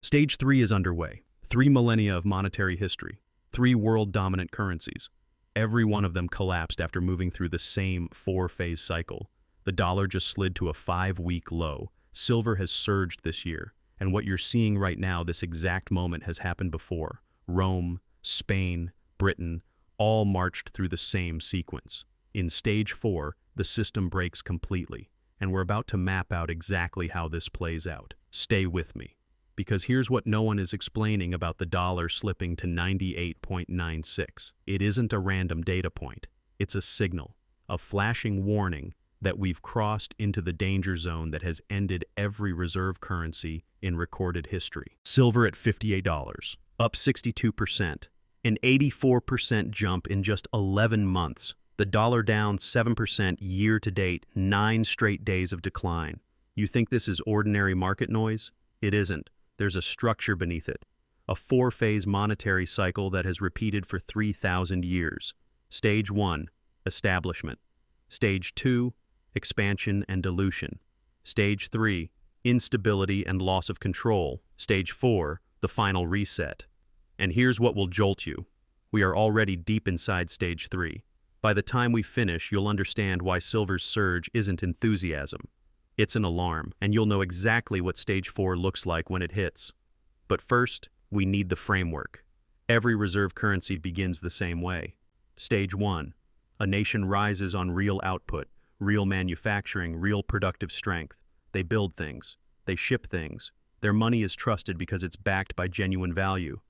Stage 3 is underway. 3 millennia of monetary history, 3 world-dominant currencies. Every one of them collapsed after moving through the same 4-phase cycle. The dollar just slid to a 5-week low. Silver has surged this year. And what you're seeing right now, this exact moment, has happened before. Rome, Spain, Britain, all marched through the same sequence. In stage 4, the system breaks completely. And we're about to map out exactly how this plays out. Stay with me. Because here's what no one is explaining about the dollar slipping to 98.96. It isn't a random data point. It's a signal, a flashing warning that we've crossed into the danger zone that has ended every reserve currency in recorded history. Silver at $58, up 62%, an 84% jump in just 11 months. The dollar down 7% year to date, 9 straight days of decline. You think this is ordinary market noise? It isn't. There's a structure beneath it, a 4-phase monetary cycle that has repeated for 3,000 years. Stage 1, establishment. Stage 2, expansion and dilution. Stage 3, instability and loss of control. Stage 4, the final reset. And here's what will jolt you. We are already deep inside stage 3. By the time we finish, you'll understand why silver's surge isn't enthusiasm. It's an alarm, and you'll know exactly what stage 4 looks like when it hits. But first, we need the framework. Every reserve currency begins the same way. Stage 1. A nation rises on real output, real manufacturing, real productive strength. They build things. They ship things. Their money is trusted because it's backed by genuine value.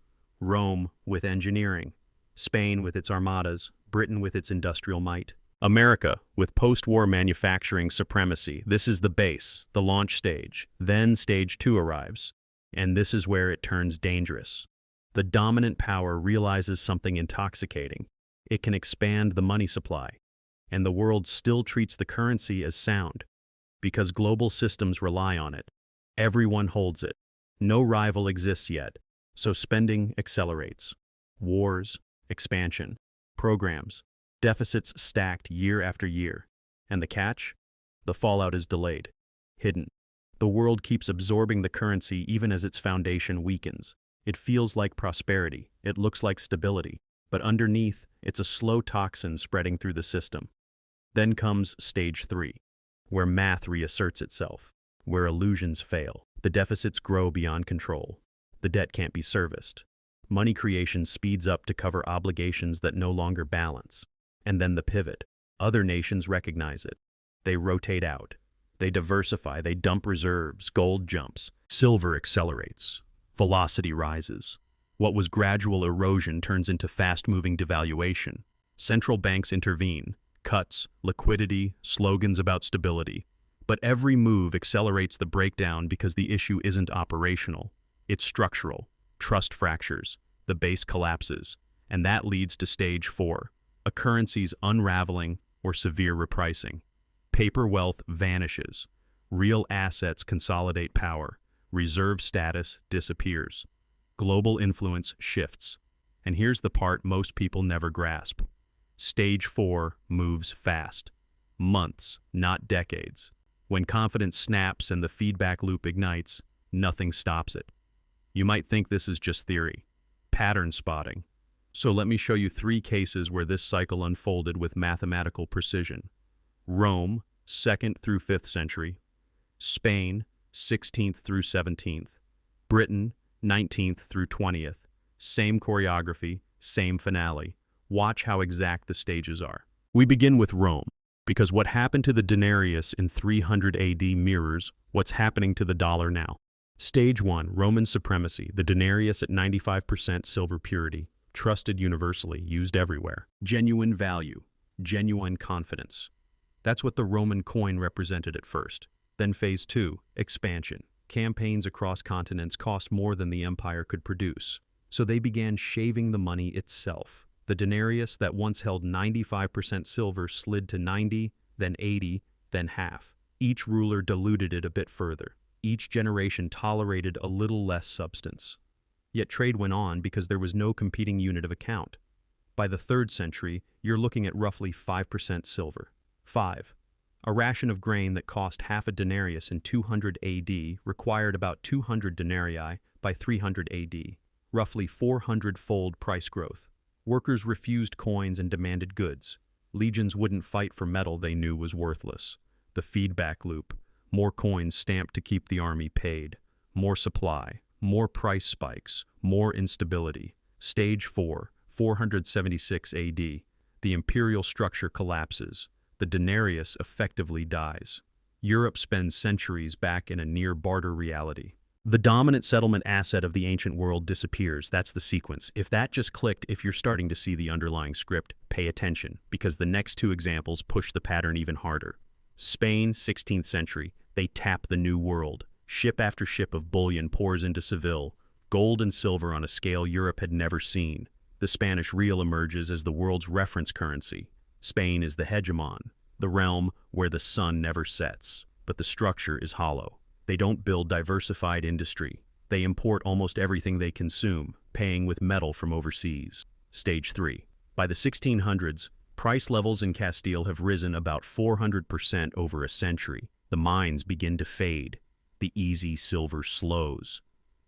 Rome with engineering. Spain with its armadas. Britain with its industrial might. America, with post-war manufacturing supremacy. This is the base, the launch stage. Then stage 2 arrives, and this is where it turns dangerous. The dominant power realizes something intoxicating. It can expand the money supply, and the world still treats the currency as sound, because global systems rely on it. Everyone holds it. No rival exists yet, so spending accelerates. Wars, expansion, programs, deficits stacked year after year. And the catch? The fallout is delayed, hidden. The world keeps absorbing the currency even as its foundation weakens. It feels like prosperity. It looks like stability. But underneath, it's a slow toxin spreading through the system. Then comes stage 3, where math reasserts itself, where illusions fail. The deficits grow beyond control. The debt can't be serviced. Money creation speeds up to cover obligations that no longer balance. And then the pivot. Other nations recognize it. They rotate out. They diversify. They dump reserves. Gold jumps. Silver accelerates. Velocity rises. What was gradual erosion turns into fast-moving devaluation. Central banks intervene. Cuts, liquidity, slogans about stability. But every move accelerates the breakdown because the issue isn't operational. It's structural. Trust fractures. The base collapses. And that leads to stage 4. A currency's unraveling or severe repricing. Paper wealth vanishes. Real assets consolidate power. Reserve status disappears. Global influence shifts. And here's the part most people never grasp. Stage 4 moves fast. Months, not decades. When confidence snaps and the feedback loop ignites, nothing stops it. You might think this is just theory. Pattern spotting. So let me show you 3 cases where this cycle unfolded with mathematical precision. Rome, 2nd through 5th century. Spain, 16th through 17th. Britain, 19th through 20th. Same choreography, same finale. Watch how exact the stages are. We begin with Rome, because what happened to the denarius in 300 AD mirrors what's happening to the dollar now. Stage 1, Roman supremacy, the denarius at 95% silver purity. Trusted universally, used everywhere. Genuine value, genuine confidence. That's what the Roman coin represented at first. Then phase 2, expansion. Campaigns across continents cost more than the empire could produce. So they began shaving the money itself. The denarius that once held 95% silver slid to 90, then 80, then half. Each ruler diluted it a bit further. Each generation tolerated a little less substance. Yet trade went on because there was no competing unit of account. By the 3rd century, you're looking at roughly 5% silver. 5. A ration of grain that cost half a denarius in 200 AD required about 200 denarii by 300 AD, roughly 400-fold price growth. Workers refused coins and demanded goods. Legions wouldn't fight for metal they knew was worthless. The feedback loop: more coins stamped to keep the army paid. More supply, more price spikes, more instability. Stage 4, 476 AD. The imperial structure collapses. The denarius effectively dies. Europe spends centuries back in a near-barter reality. The dominant settlement asset of the ancient world disappears. That's the sequence. If that just clicked, if you're starting to see the underlying script, pay attention, because the next two examples push the pattern even harder. Spain, 16th century. They tap the new world. Ship after ship of bullion pours into Seville, gold and silver on a scale Europe had never seen. The Spanish real emerges as the world's reference currency. Spain is the hegemon, the realm where the sun never sets. But the structure is hollow. They don't build diversified industry. They import almost everything they consume, paying with metal from overseas. Stage 3. By the 1600s, price levels in Castile have risen about 400% over a century. The mines begin to fade. The easy silver slows.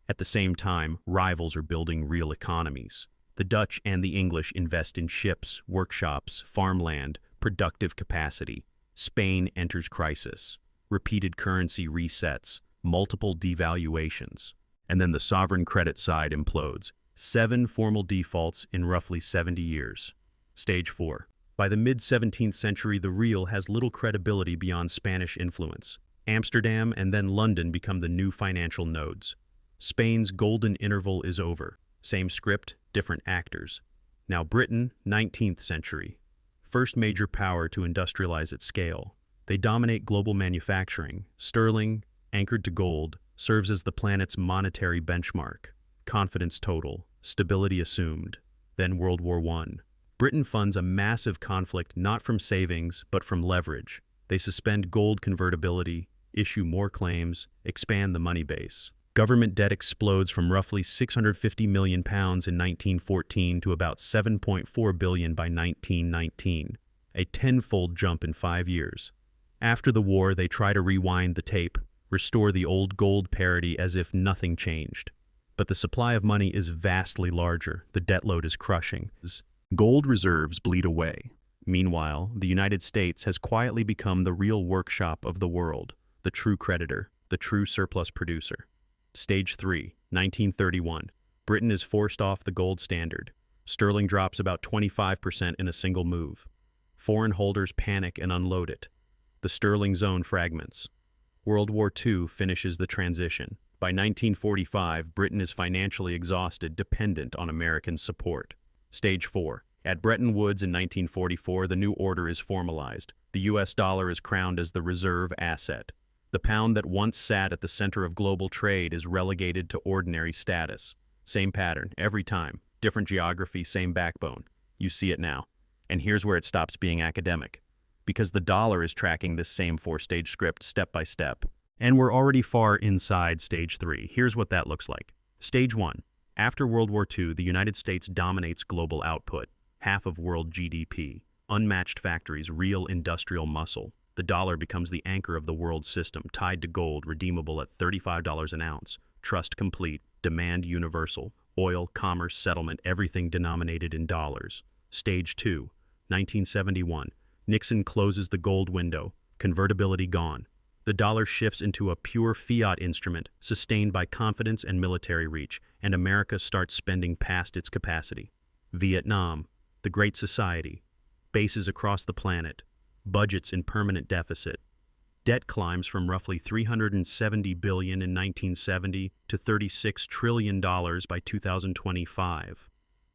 At the same time, rivals are building real economies. The Dutch and the English invest in ships, workshops, farmland, productive capacity. Spain enters crisis. Repeated currency resets, multiple devaluations. And then the sovereign credit side implodes. 7 formal defaults in roughly 70 years. Stage 4. By the mid-17th century, the real has little credibility beyond Spanish influence. Amsterdam and then London become the new financial nodes. Spain's golden interval is over. Same script, different actors. Now Britain, 19th century. First major power to industrialize at scale. They dominate global manufacturing. Sterling, anchored to gold, serves as the planet's monetary benchmark. Confidence total, stability assumed. Then World War I. Britain funds a massive conflict not from savings, but from leverage. They suspend gold convertibility, issue more claims, expand the money base. Government debt explodes from roughly £650 million in 1914 to about $7.4 billion by 1919, a tenfold jump in 5 years. After the war, they try to rewind the tape, restore the old gold parity as if nothing changed. But the supply of money is vastly larger. The debt load is crushing. Gold reserves bleed away. Meanwhile, the United States has quietly become the real workshop of the world, the true creditor, the true surplus producer. Stage 3, 1931. Britain is forced off the gold standard. Sterling drops about 25% in a single move. Foreign holders panic and unload it. The sterling zone fragments. World War II finishes the transition. By 1945, Britain is financially exhausted, dependent on American support. Stage 4. At Bretton Woods in 1944, the new order is formalized. The US dollar is crowned as the reserve asset. The pound that once sat at the center of global trade is relegated to ordinary status. Same pattern, every time. Different geography, same backbone. You see it now. And here's where it stops being academic. Because the dollar is tracking this same 4-stage script step by step. And we're already far inside Stage 3. Here's what that looks like. Stage 1. After World War II, the United States dominates global output. Half of world GDP. Unmatched factories, real industrial muscle. The dollar becomes the anchor of the world system, tied to gold, redeemable at $35 an ounce. Trust complete, demand universal. Oil, commerce, settlement, everything denominated in dollars. Stage 2, 1971. Nixon closes the gold window. Convertibility gone. The dollar shifts into a pure fiat instrument, sustained by confidence and military reach, and America starts spending past its capacity. Vietnam, the Great Society, bases across the planet, budgets in permanent deficit. Debt climbs from roughly $370 billion in 1970 to $36 trillion by 2025.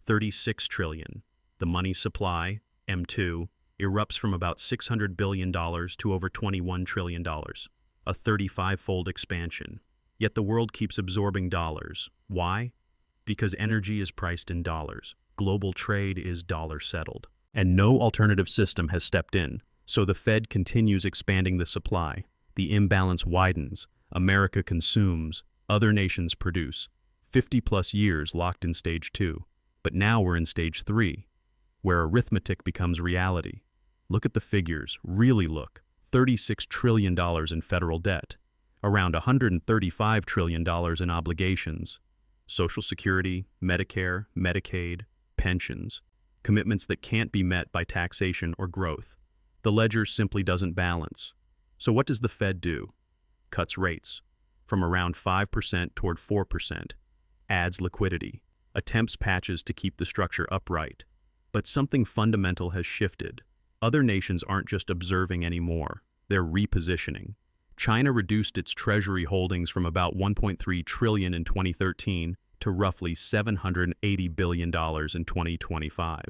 $36 trillion. The money supply, M2, erupts from about $600 billion to over $21 trillion, a 35-fold expansion. Yet the world keeps absorbing dollars. Why? Because energy is priced in dollars. Global trade is dollar settled. And no alternative system has stepped in. So the Fed continues expanding the supply. The imbalance widens. America consumes. Other nations produce. 50-plus years locked in Stage 2. But now we're in Stage 3, where arithmetic becomes reality. Look at the figures. Really look. $36 trillion in federal debt. Around $135 trillion in obligations. Social Security, Medicare, Medicaid, pensions, commitments that can't be met by taxation or growth. The ledger simply doesn't balance. So what does the Fed do? Cuts rates from around 5% toward 4%, adds liquidity, attempts patches to keep the structure upright. But something fundamental has shifted. Other nations aren't just observing anymore, they're repositioning. China reduced its treasury holdings from about $1.3 trillion in 2013 to roughly $780 billion in 2025.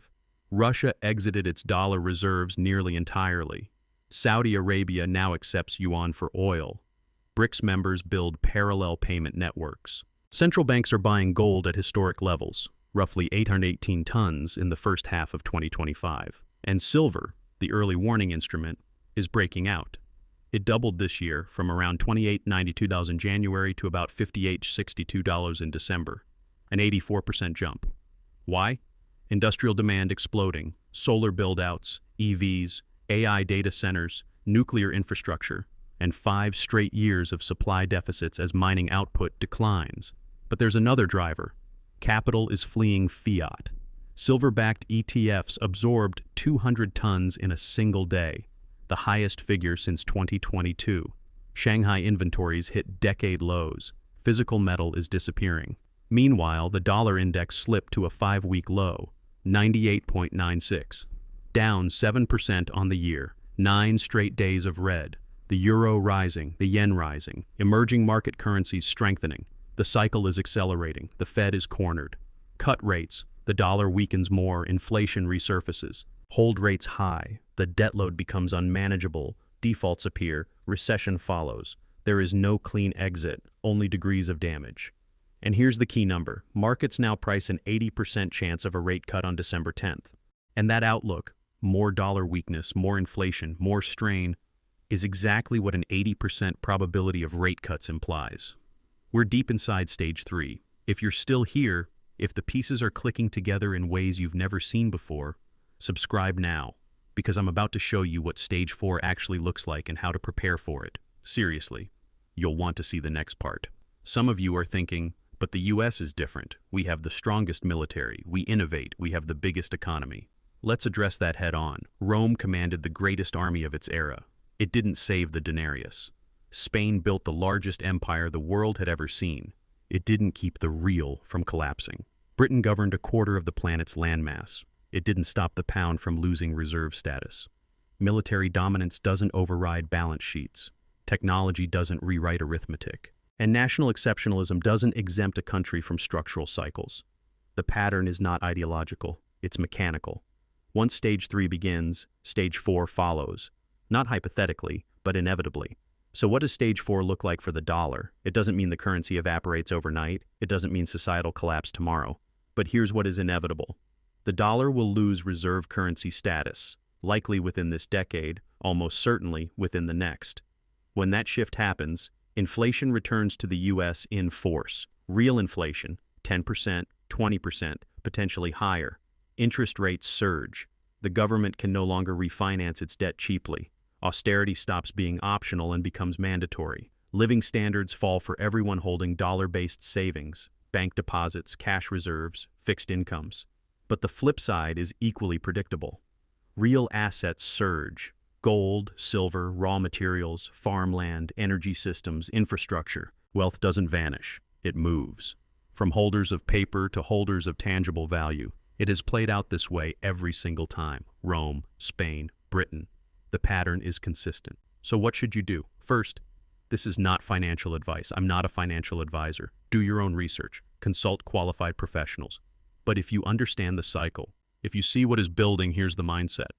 Russia exited its dollar reserves nearly entirely. Saudi Arabia now accepts yuan for oil. BRICS members build parallel payment networks. Central banks are buying gold at historic levels, roughly 818 tons in the first half of 2025. And silver, the early warning instrument, is breaking out. It doubled this year from around $28.92 in January to about $58.62 in December, an 84% jump. Why? Industrial demand exploding, solar build-outs, EVs, AI data centers, nuclear infrastructure, and 5 straight years of supply deficits as mining output declines. But there's another driver. Capital is fleeing fiat. Silver-backed ETFs absorbed 200 tons in a single day, the highest figure since 2022. Shanghai inventories hit decade lows. Physical metal is disappearing. Meanwhile, the dollar index slipped to a 5-week low, 98.96, down 7% on the year, 9 straight days of red. The euro rising, the yen rising, emerging market currencies strengthening. The cycle is accelerating. The Fed is cornered. Cut rates. The dollar weakens more. Inflation resurfaces. Hold rates high. The debt load becomes unmanageable. Defaults appear. Recession follows. There is no clean exit, only degrees of damage. And here's the key number. Markets now price an 80% chance of a rate cut on December 10th. And that outlook, more dollar weakness, more inflation, more strain, is exactly what an 80% probability of rate cuts implies. We're deep inside stage 3. If you're still here, if the pieces are clicking together in ways you've never seen before, subscribe now, because I'm about to show you what stage 4 actually looks like and how to prepare for it. Seriously, you'll want to see the next part. Some of you are thinking, but the US is different. We have the strongest military, we innovate, we have the biggest economy. Let's address that head on. Rome commanded the greatest army of its era. It didn't save the denarius. Spain built the largest empire the world had ever seen. It didn't keep the real from collapsing. Britain governed a quarter of the planet's landmass. It didn't stop the pound from losing reserve status. Military dominance doesn't override balance sheets. Technology doesn't rewrite arithmetic. And national exceptionalism doesn't exempt a country from structural cycles. The pattern is not ideological, it's mechanical. Once stage 3 begins, stage 4 follows. Not hypothetically, but inevitably. So what does stage 4 look like for the dollar? It doesn't mean the currency evaporates overnight. It doesn't mean societal collapse tomorrow. But here's what is inevitable. The dollar will lose reserve currency status, likely within this decade, almost certainly within the next. When that shift happens, inflation returns to the US in force. Real inflation, 10%, 20%, potentially higher. Interest rates surge. The government can no longer refinance its debt cheaply. Austerity stops being optional and becomes mandatory. Living standards fall for everyone holding dollar-based savings, bank deposits, cash reserves, fixed incomes. But the flip side is equally predictable. Real assets surge. Gold, silver, raw materials, farmland, energy systems, infrastructure. Wealth doesn't vanish. It moves. From holders of paper to holders of tangible value. It has played out this way every single time. Rome, Spain, Britain. The pattern is consistent. So what should you do? First, this is not financial advice. I'm not a financial advisor. Do your own research. Consult qualified professionals. But if you understand the cycle, if you see what is building, here's the mindset.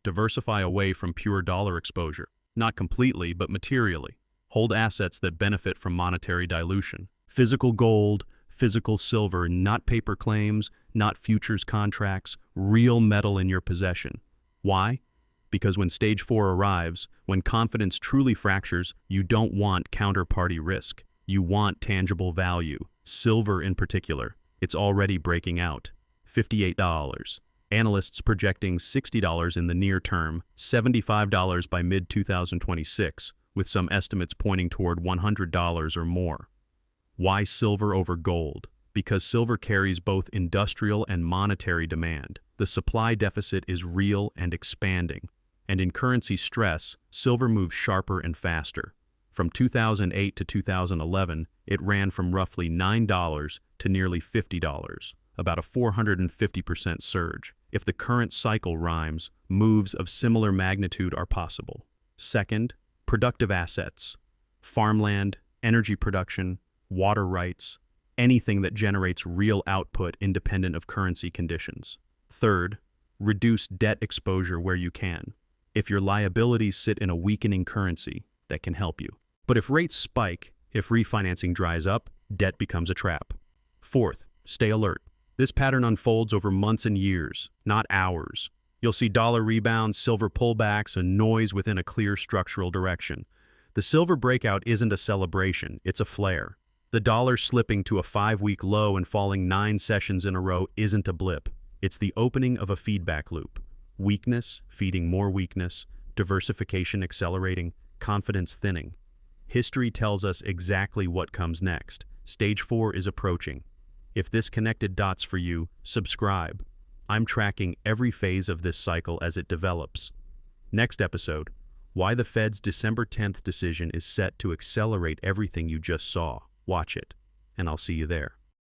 Diversify away from pure dollar exposure. Not completely, but materially. Hold assets that benefit from monetary dilution. Physical gold, physical silver, not paper claims, not futures contracts, real metal in your possession. Why? Because when stage 4 arrives, when confidence truly fractures, you don't want counterparty risk. You want tangible value. Silver in particular. It's already breaking out. $58. Analysts projecting $60 in the near term, $75 by mid-2026, with some estimates pointing toward $100 or more. Why silver over gold? Because silver carries both industrial and monetary demand. The supply deficit is real and expanding. And in currency stress, silver moves sharper and faster. From 2008 to 2011, it ran from roughly $9 to nearly $50, about a 450% surge. If the current cycle rhymes, moves of similar magnitude are possible. Second, productive assets. Farmland, energy production, water rights, anything that generates real output independent of currency conditions. Third, reduce debt exposure where you can. If your liabilities sit in a weakening currency, that can help you. But if rates spike, if refinancing dries up, debt becomes a trap. Fourth, stay alert. This pattern unfolds over months and years, not hours. You'll see dollar rebounds, silver pullbacks, and noise within a clear structural direction. The silver breakout isn't a celebration, it's a flare. The dollar slipping to a 5-week low and falling 9 sessions in a row isn't a blip. It's the opening of a feedback loop. Weakness feeding more weakness, diversification accelerating, confidence thinning. History tells us exactly what comes next. Stage 4 is approaching. If this connected dots for you, subscribe. I'm tracking every phase of this cycle as it develops. Next episode, why the Fed's December 10th decision is set to accelerate everything you just saw. Watch it, and I'll see you there.